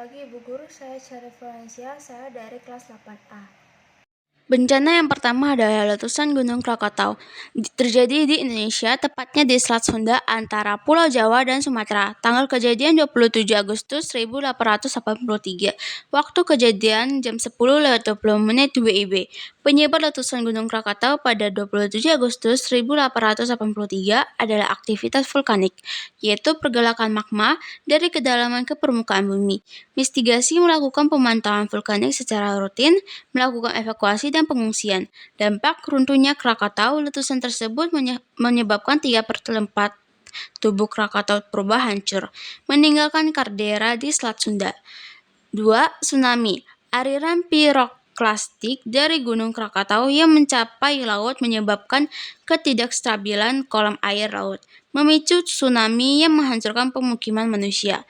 pagi Ibu Guru, saya Syarif Valencia, saya dari kelas 8A. Bencana yang pertama adalah letusan Gunung Krakatau. Terjadi di Indonesia, tepatnya di Selat Sunda antara Pulau Jawa dan Sumatera. Tanggal kejadian 27 Agustus 1883. Waktu kejadian jam 10.20 WIB. Penyebab letusan Gunung Krakatau pada 27 Agustus 1883 adalah aktivitas vulkanik, yaitu pergerakan magma dari kedalaman ke permukaan bumi. Mitigasi melakukan pemantauan vulkanik secara rutin, melakukan evakuasi dan pengungsian. Dampak runtuhnya Krakatau, letusan tersebut menyebabkan 3/4 tubuh Krakatau berubah hancur, meninggalkan kaldera di Selat Sunda. 2. Tsunami. Aliran piroklastik dari Gunung Krakatau yang mencapai laut menyebabkan ketidakstabilan kolam air laut, memicu tsunami yang menghancurkan pemukiman manusia.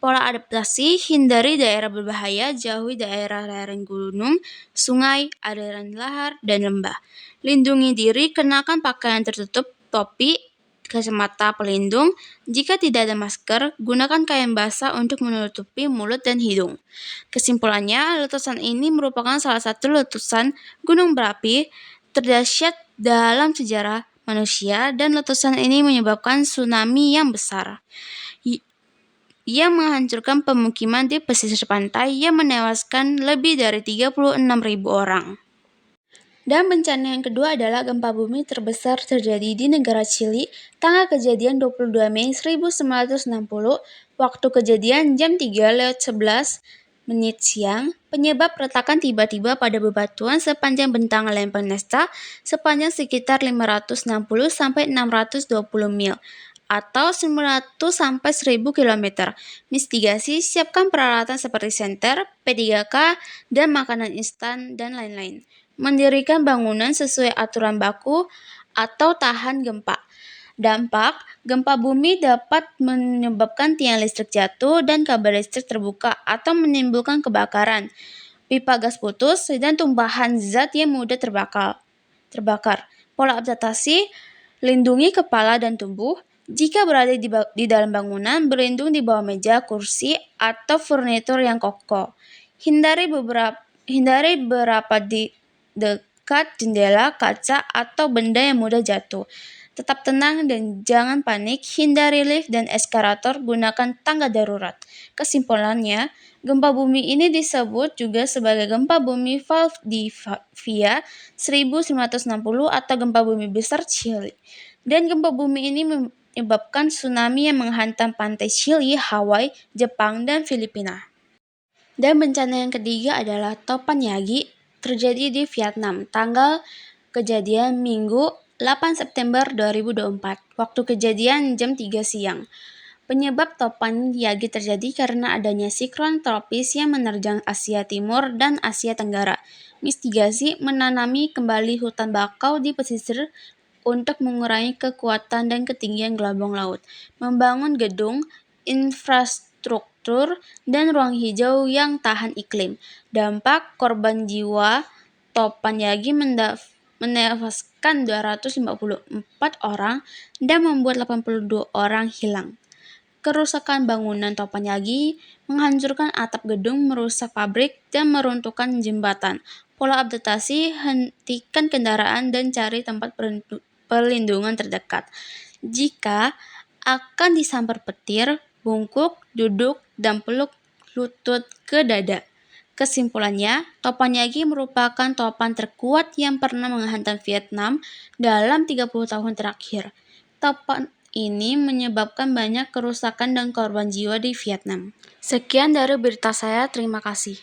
Pola adaptasi, hindari daerah berbahaya, jauhi daerah lereng gunung, sungai, aliran lahar, dan lembah. Lindungi diri, kenakan pakaian tertutup, topi, kacamata pelindung. Jika tidak ada masker, gunakan kain basah untuk menutupi mulut dan hidung. Kesimpulannya, letusan ini merupakan salah satu letusan gunung berapi terdahsyat dalam sejarah manusia, dan letusan ini menyebabkan tsunami yang besar yang menghancurkan pemukiman di pesisir pantai yang menewaskan lebih dari 36.000 orang. Dan bencana yang kedua adalah gempa bumi terbesar terjadi di negara Chili, tanggal kejadian 22 Mei 1960, waktu kejadian jam 3.11 siang, penyebab retakan tiba-tiba pada bebatuan sepanjang bentang lempeng Nesta sepanjang sekitar 560-620 mil atau 900 sampai 1000 km. Mitigasi, siapkan peralatan seperti senter, P3K, dan makanan instan dan lain-lain. Mendirikan bangunan sesuai aturan baku atau tahan gempa. Dampak, gempa bumi dapat menyebabkan tiang listrik jatuh dan kabel listrik terbuka atau menimbulkan kebakaran, pipa gas putus, dan tumpahan zat yang mudah terbakar. Pola adaptasi, lindungi kepala dan tubuh. Jika berada di dalam bangunan, berlindung di bawah meja, kursi, atau furnitur yang kokoh. Hindari berada di dekat jendela, kaca, atau benda yang mudah jatuh. Tetap tenang dan jangan panik. Hindari lift dan eskalator, gunakan tangga darurat. Kesimpulannya, gempa bumi ini disebut juga sebagai gempa bumi Valdivia 1960 atau gempa bumi besar Chili. Dan gempa bumi ini menyebabkan tsunami yang menghantam pantai Chili, Hawaii, Jepang, dan Filipina. Dan bencana yang ketiga adalah topan Yagi, terjadi di Vietnam, tanggal kejadian Minggu 8 September 2024, waktu kejadian jam 3 siang. Penyebab topan Yagi terjadi karena adanya siklon tropis yang menerjang Asia Timur dan Asia Tenggara. Mitigasi, menanami kembali hutan bakau di pesisir untuk mengurangi kekuatan dan ketinggian gelombang laut, membangun gedung, infrastruktur, dan ruang hijau yang tahan iklim. Dampak korban jiwa, topan Yagi menewaskan 254 orang dan membuat 82 orang hilang. Kerusakan bangunan topan Yagi menghancurkan atap gedung, merusak pabrik, dan meruntuhkan jembatan. Pola adaptasi, hentikan kendaraan dan cari tempat perlindungan terdekat. Jika akan disambar petir, bungkuk, duduk, dan peluk lutut ke dada. Kesimpulannya, topan Yagi merupakan topan terkuat yang pernah menghantam Vietnam dalam 30 tahun terakhir. Topan ini menyebabkan banyak kerusakan dan korban jiwa di Vietnam. Sekian dari berita saya, terima kasih.